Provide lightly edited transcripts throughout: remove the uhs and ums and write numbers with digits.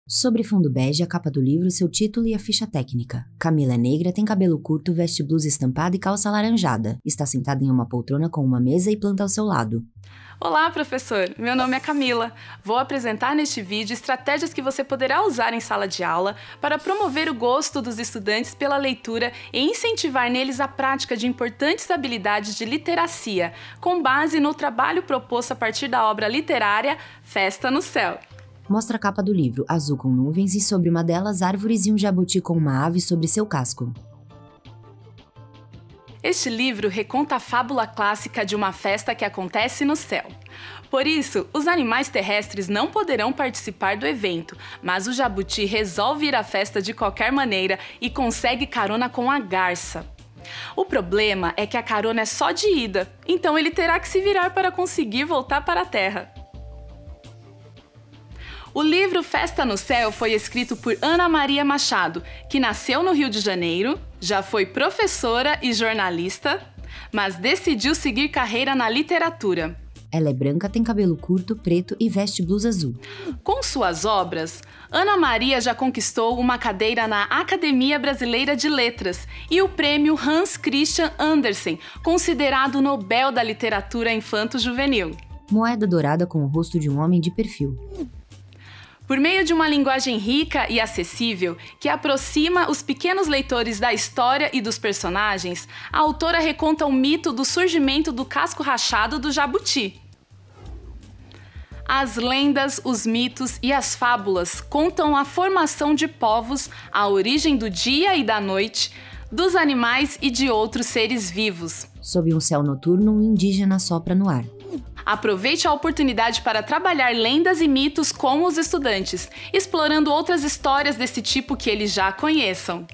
Sobre fundo bege, a capa do livro, seu título e a ficha técnica. Camila é negra, tem cabelo curto, veste blusa estampada e calça alaranjada. Está sentada em uma poltrona com uma mesa e planta ao seu lado. Olá, professor! Meu nome é Camila. Vou apresentar neste vídeo estratégias que você poderá usar em sala de aula para promover o gosto dos estudantes pela leitura e incentivar neles a prática de importantes habilidades de literacia, com base no trabalho proposto a partir da obra literária Festa no Céu. Mostra a capa do livro, azul com nuvens e sobre uma delas árvores e um jabuti com uma ave sobre seu casco. Este livro reconta a fábula clássica de uma festa que acontece no céu. Por isso, os animais terrestres não poderão participar do evento, mas o jabuti resolve ir à festa de qualquer maneira e consegue carona com a garça. O problema é que a carona é só de ida, então ele terá que se virar para conseguir voltar para a terra. O livro Festa no Céu foi escrito por Ana Maria Machado, que nasceu no Rio de Janeiro, já foi professora e jornalista, mas decidiu seguir carreira na literatura. Ela é branca, tem cabelo curto, preto e veste blusa azul. Com suas obras, Ana Maria já conquistou uma cadeira na Academia Brasileira de Letras e o prêmio Hans Christian Andersen, considerado o Nobel da Literatura Infanto-Juvenil. Moeda dourada com o rosto de um homem de perfil. Por meio de uma linguagem rica e acessível, que aproxima os pequenos leitores da história e dos personagens, a autora reconta o mito do surgimento do casco rachado do jabuti. As lendas, os mitos e as fábulas contam a formação de povos, a origem do dia e da noite, dos animais e de outros seres vivos. Sob um céu noturno, um indígena sopra no ar. Aproveite a oportunidade para trabalhar lendas e mitos com os estudantes, explorando outras histórias desse tipo que eles já conheçam.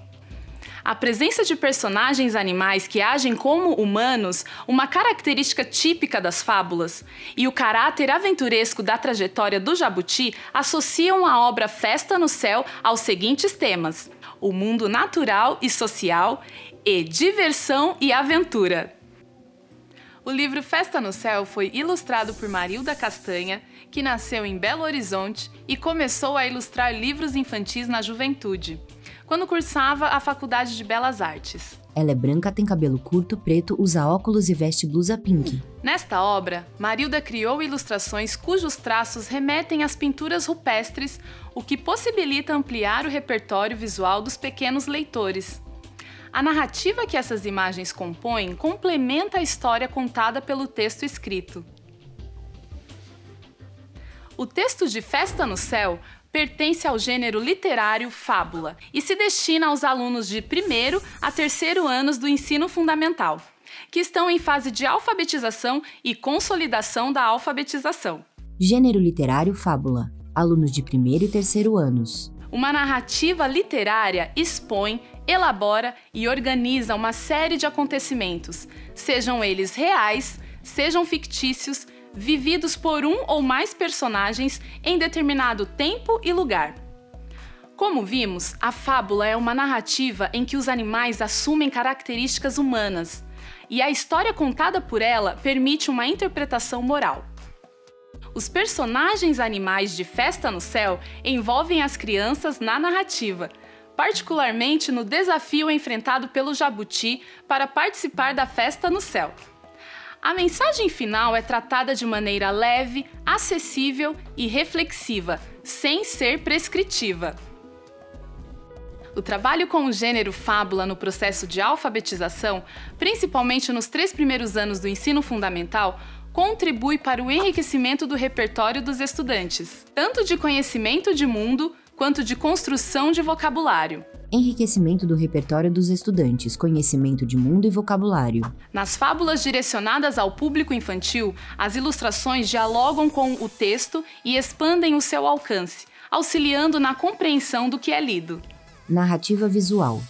A presença de personagens animais que agem como humanos, uma característica típica das fábulas, e o caráter aventuresco da trajetória do jabuti associam a obra Festa no Céu aos seguintes temas: o mundo natural e social e diversão e aventura. O livro Festa no Céu foi ilustrado por Marilda Castanha, que nasceu em Belo Horizonte e começou a ilustrar livros infantis na juventude, quando cursava a Faculdade de Belas Artes. Ela é branca, tem cabelo curto, preto, usa óculos e veste blusa pink. Nesta obra, Marilda criou ilustrações cujos traços remetem às pinturas rupestres, o que possibilita ampliar o repertório visual dos pequenos leitores. A narrativa que essas imagens compõem complementa a história contada pelo texto escrito. O texto de Festa no Céu pertence ao gênero literário fábula e se destina aos alunos de 1º a 3º anos do ensino fundamental, que estão em fase de alfabetização e consolidação da alfabetização. Gênero literário fábula. Alunos de 1º e 3º anos. Uma narrativa literária expõe, elabora e organiza uma série de acontecimentos, sejam eles reais, sejam fictícios, vividos por um ou mais personagens em determinado tempo e lugar. Como vimos, a fábula é uma narrativa em que os animais assumem características humanas, e a história contada por ela permite uma interpretação moral. Os personagens animais de Festa no Céu envolvem as crianças na narrativa, particularmente no desafio enfrentado pelo jabuti para participar da Festa no Céu. A mensagem final é tratada de maneira leve, acessível e reflexiva, sem ser prescritiva. O trabalho com o gênero fábula no processo de alfabetização, principalmente nos 3 primeiros anos do ensino fundamental, contribui para o enriquecimento do repertório dos estudantes, tanto de conhecimento de mundo quanto de construção de vocabulário. Enriquecimento do repertório dos estudantes, conhecimento de mundo e vocabulário. Nas fábulas direcionadas ao público infantil, as ilustrações dialogam com o texto e expandem o seu alcance, auxiliando na compreensão do que é lido. Narrativa visual.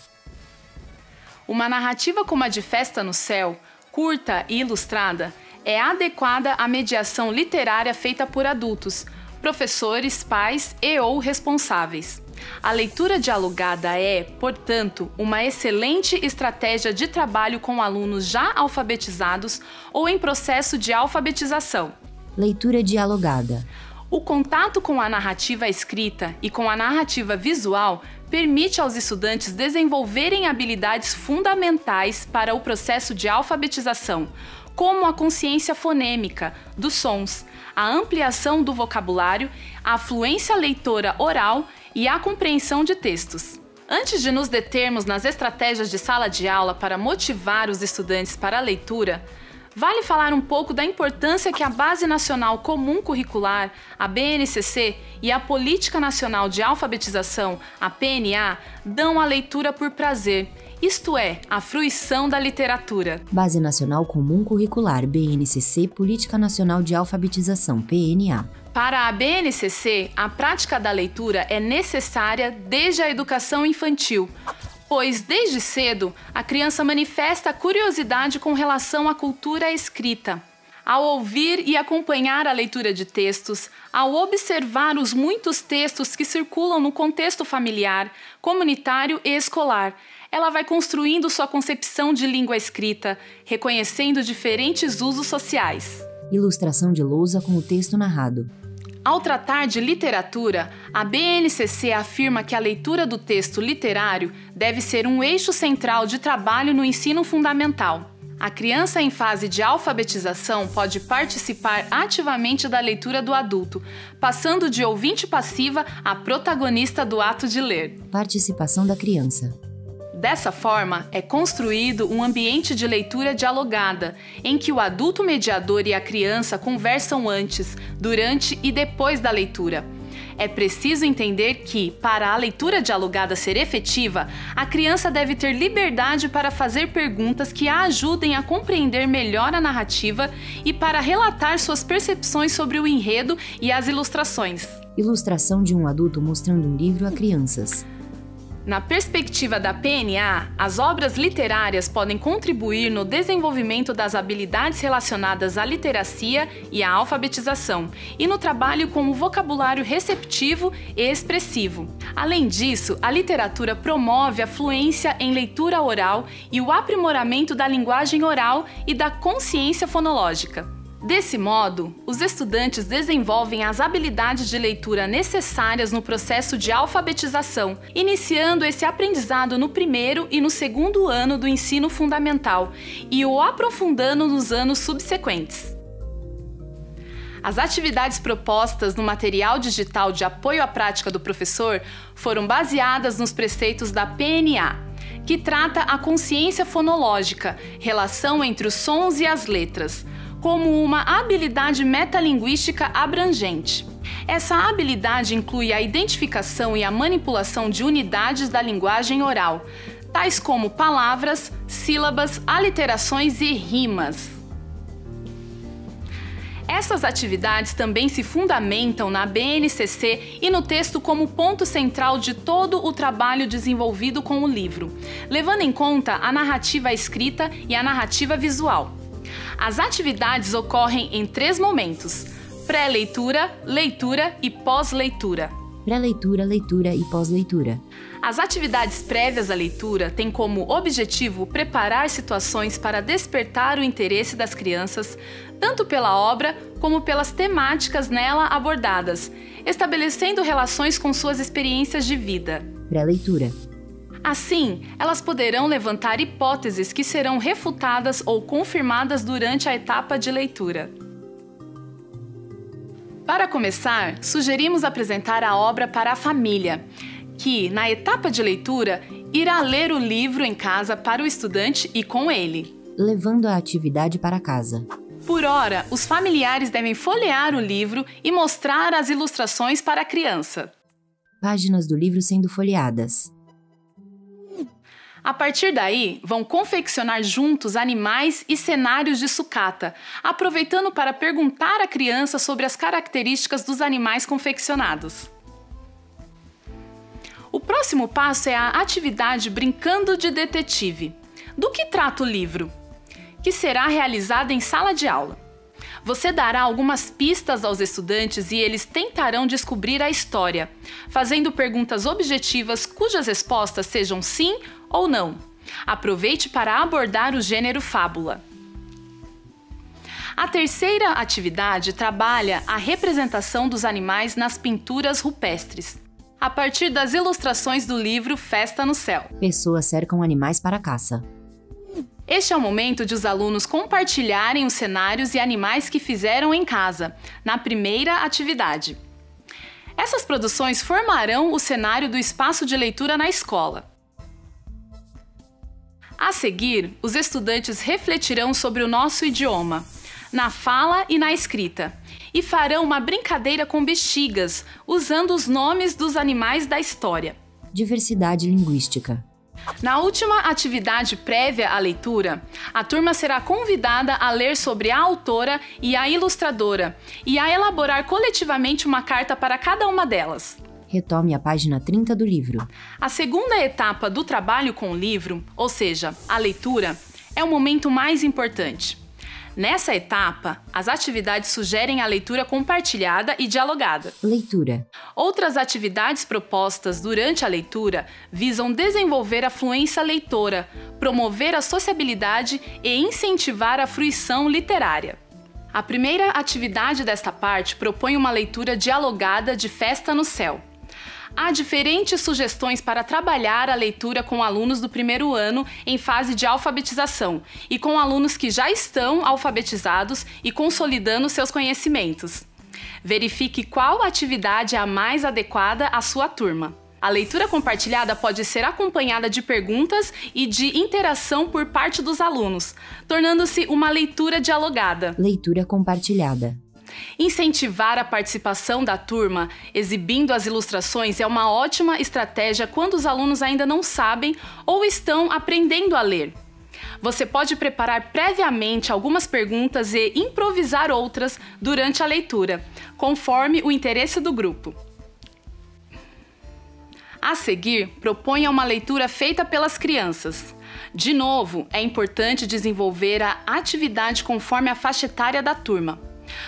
Uma narrativa como a de Festa no Céu, curta e ilustrada, é adequada à mediação literária feita por adultos, professores, pais e/ou responsáveis. A leitura dialogada é, portanto, uma excelente estratégia de trabalho com alunos já alfabetizados ou em processo de alfabetização. Leitura dialogada. O contato com a narrativa escrita e com a narrativa visual permite aos estudantes desenvolverem habilidades fundamentais para o processo de alfabetização, como a consciência fonêmica dos sons, a ampliação do vocabulário, a fluência leitora oral e a compreensão de textos. Antes de nos determos nas estratégias de sala de aula para motivar os estudantes para a leitura, vale falar um pouco da importância que a Base Nacional Comum Curricular, a BNCC, e a Política Nacional de Alfabetização, a PNA, dão à leitura por prazer, isto é, a fruição da literatura. Base Nacional Comum Curricular, BNCC, Política Nacional de Alfabetização, PNA. Para a BNCC, a prática da leitura é necessária desde a educação infantil, pois desde cedo a criança manifesta curiosidade com relação à cultura escrita. Ao ouvir e acompanhar a leitura de textos, ao observar os muitos textos que circulam no contexto familiar, comunitário e escolar, ela vai construindo sua concepção de língua escrita, reconhecendo diferentes usos sociais. Ilustração de lousa com o texto narrado. Ao tratar de literatura, a BNCC afirma que a leitura do texto literário deve ser um eixo central de trabalho no ensino fundamental. A criança em fase de alfabetização pode participar ativamente da leitura do adulto, passando de ouvinte passiva a protagonista do ato de ler. Participação da criança. Dessa forma, é construído um ambiente de leitura dialogada, em que o adulto mediador e a criança conversam antes, durante e depois da leitura. É preciso entender que, para a leitura dialogada ser efetiva, a criança deve ter liberdade para fazer perguntas que a ajudem a compreender melhor a narrativa e para relatar suas percepções sobre o enredo e as ilustrações. Ilustração de um adulto mostrando um livro a crianças. Na perspectiva da PNA, as obras literárias podem contribuir no desenvolvimento das habilidades relacionadas à literacia e à alfabetização, e no trabalho com o vocabulário receptivo e expressivo. Além disso, a literatura promove a fluência em leitura oral e o aprimoramento da linguagem oral e da consciência fonológica. Desse modo, os estudantes desenvolvem as habilidades de leitura necessárias no processo de alfabetização, iniciando esse aprendizado no primeiro e no segundo ano do ensino fundamental e o aprofundando nos anos subsequentes. As atividades propostas no material digital de apoio à prática do professor foram baseadas nos preceitos da PNA, que trata a consciência fonológica, relação entre os sons e as letras, como uma habilidade metalinguística abrangente. Essa habilidade inclui a identificação e a manipulação de unidades da linguagem oral, tais como palavras, sílabas, aliterações e rimas. Essas atividades também se fundamentam na BNCC e no texto como ponto central de todo o trabalho desenvolvido com o livro, levando em conta a narrativa escrita e a narrativa visual. As atividades ocorrem em 3 momentos: pré-leitura, leitura e pós-leitura. Pré-leitura, leitura e pós-leitura. As atividades prévias à leitura têm como objetivo preparar situações para despertar o interesse das crianças, tanto pela obra como pelas temáticas nela abordadas, estabelecendo relações com suas experiências de vida. Pré-leitura. Assim, elas poderão levantar hipóteses que serão refutadas ou confirmadas durante a etapa de leitura. Para começar, sugerimos apresentar a obra para a família, que, na etapa de leitura, irá ler o livro em casa para o estudante e com ele, levando a atividade para casa. Por ora, os familiares devem folhear o livro e mostrar as ilustrações para a criança. Páginas do livro sendo folheadas. A partir daí, vão confeccionar juntos animais e cenários de sucata, aproveitando para perguntar à criança sobre as características dos animais confeccionados. O próximo passo é a atividade Brincando de Detetive. Do que trata o livro? Que será realizada em sala de aula. Você dará algumas pistas aos estudantes e eles tentarão descobrir a história, fazendo perguntas objetivas cujas respostas sejam sim ou não. Aproveite para abordar o gênero fábula. A terceira atividade trabalha a representação dos animais nas pinturas rupestres, a partir das ilustrações do livro Festa no Céu. Pessoas cercam animais para caça. Este é o momento de os alunos compartilharem os cenários e animais que fizeram em casa, na primeira atividade. Essas produções formarão o cenário do espaço de leitura na escola. A seguir, os estudantes refletirão sobre o nosso idioma, na fala e na escrita, e farão uma brincadeira com bexigas, usando os nomes dos animais da história. Diversidade linguística. Na última atividade prévia à leitura, a turma será convidada a ler sobre a autora e a ilustradora e a elaborar coletivamente uma carta para cada uma delas. Retome a página 30 do livro. A segunda etapa do trabalho com o livro, ou seja, a leitura, é o momento mais importante. Nessa etapa, as atividades sugerem a leitura compartilhada e dialogada. Leitura. Outras atividades propostas durante a leitura visam desenvolver a fluência leitora, promover a sociabilidade e incentivar a fruição literária. A primeira atividade desta parte propõe uma leitura dialogada de Festa no Céu. Há diferentes sugestões para trabalhar a leitura com alunos do primeiro ano em fase de alfabetização e com alunos que já estão alfabetizados e consolidando seus conhecimentos. Verifique qual atividade é a mais adequada à sua turma. A leitura compartilhada pode ser acompanhada de perguntas e de interação por parte dos alunos, tornando-se uma leitura dialogada. Leitura compartilhada. Incentivar a participação da turma, exibindo as ilustrações, é uma ótima estratégia quando os alunos ainda não sabem ou estão aprendendo a ler. Você pode preparar previamente algumas perguntas e improvisar outras durante a leitura, conforme o interesse do grupo. A seguir, proponha uma leitura feita pelas crianças. De novo, é importante desenvolver a atividade conforme a faixa etária da turma.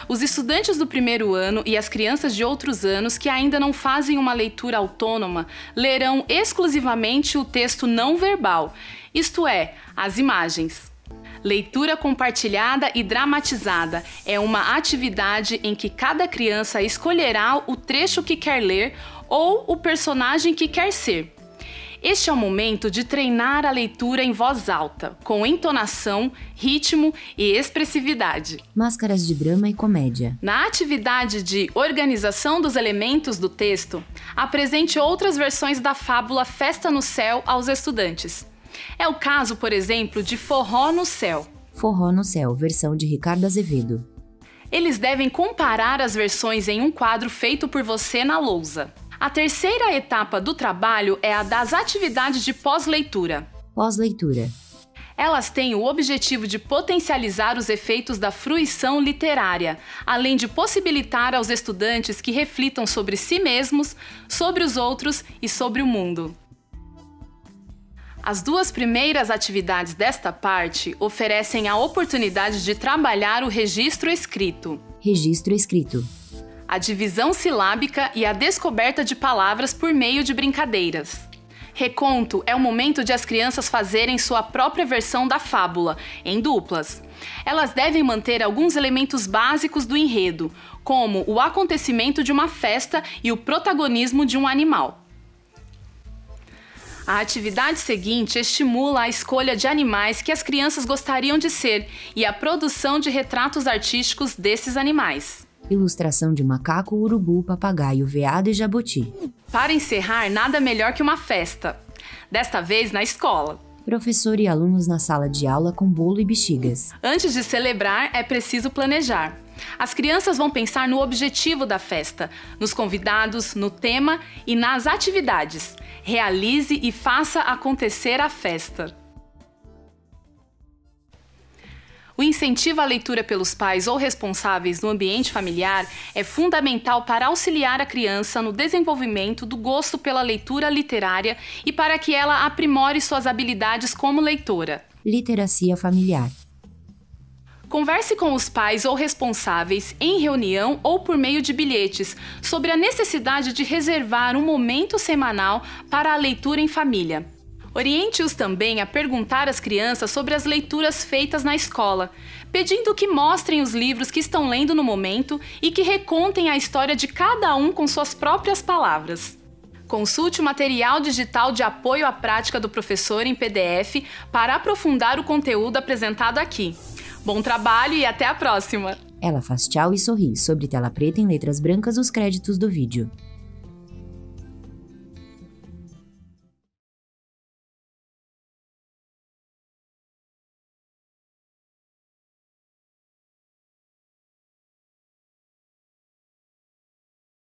Os estudantes do primeiro ano e as crianças de outros anos que ainda não fazem uma leitura autônoma lerão exclusivamente o texto não verbal, isto é, as imagens. Leitura compartilhada e dramatizada é uma atividade em que cada criança escolherá o trecho que quer ler ou o personagem que quer ser. Este é o momento de treinar a leitura em voz alta, com entonação, ritmo e expressividade. Máscaras de drama e comédia. Na atividade de organização dos elementos do texto, apresente outras versões da fábula Festa no Céu aos estudantes. É o caso, por exemplo, de Forró no Céu. Forró no Céu, versão de Ricardo Azevedo. Eles devem comparar as versões em um quadro feito por você na lousa. A terceira etapa do trabalho é a das atividades de pós-leitura. Pós-leitura. Elas têm o objetivo de potencializar os efeitos da fruição literária, além de possibilitar aos estudantes que reflitam sobre si mesmos, sobre os outros e sobre o mundo. As duas primeiras atividades desta parte oferecem a oportunidade de trabalhar o registro escrito. Registro escrito. A divisão silábica e a descoberta de palavras por meio de brincadeiras. Reconto é o momento de as crianças fazerem sua própria versão da fábula, em duplas. Elas devem manter alguns elementos básicos do enredo, como o acontecimento de uma festa e o protagonismo de um animal. A atividade seguinte estimula a escolha de animais que as crianças gostariam de ser e a produção de retratos artísticos desses animais. Ilustração de macaco, urubu, papagaio, veado e jaboti. Para encerrar, nada melhor que uma festa. Desta vez na escola. Professor e alunos na sala de aula com bolo e bexigas. Antes de celebrar, é preciso planejar. As crianças vão pensar no objetivo da festa, nos convidados, no tema e nas atividades. Realize e faça acontecer a festa. O incentivo à leitura pelos pais ou responsáveis no ambiente familiar é fundamental para auxiliar a criança no desenvolvimento do gosto pela leitura literária e para que ela aprimore suas habilidades como leitora. Literacia familiar. Converse com os pais ou responsáveis em reunião ou por meio de bilhetes sobre a necessidade de reservar um momento semanal para a leitura em família. Oriente-os também a perguntar às crianças sobre as leituras feitas na escola, pedindo que mostrem os livros que estão lendo no momento e que recontem a história de cada um com suas próprias palavras. Consulte o material digital de apoio à prática do professor em PDF para aprofundar o conteúdo apresentado aqui. Bom trabalho e até a próxima! Ela faz tchau e sorri, sobre tela preta em letras brancas os créditos do vídeo.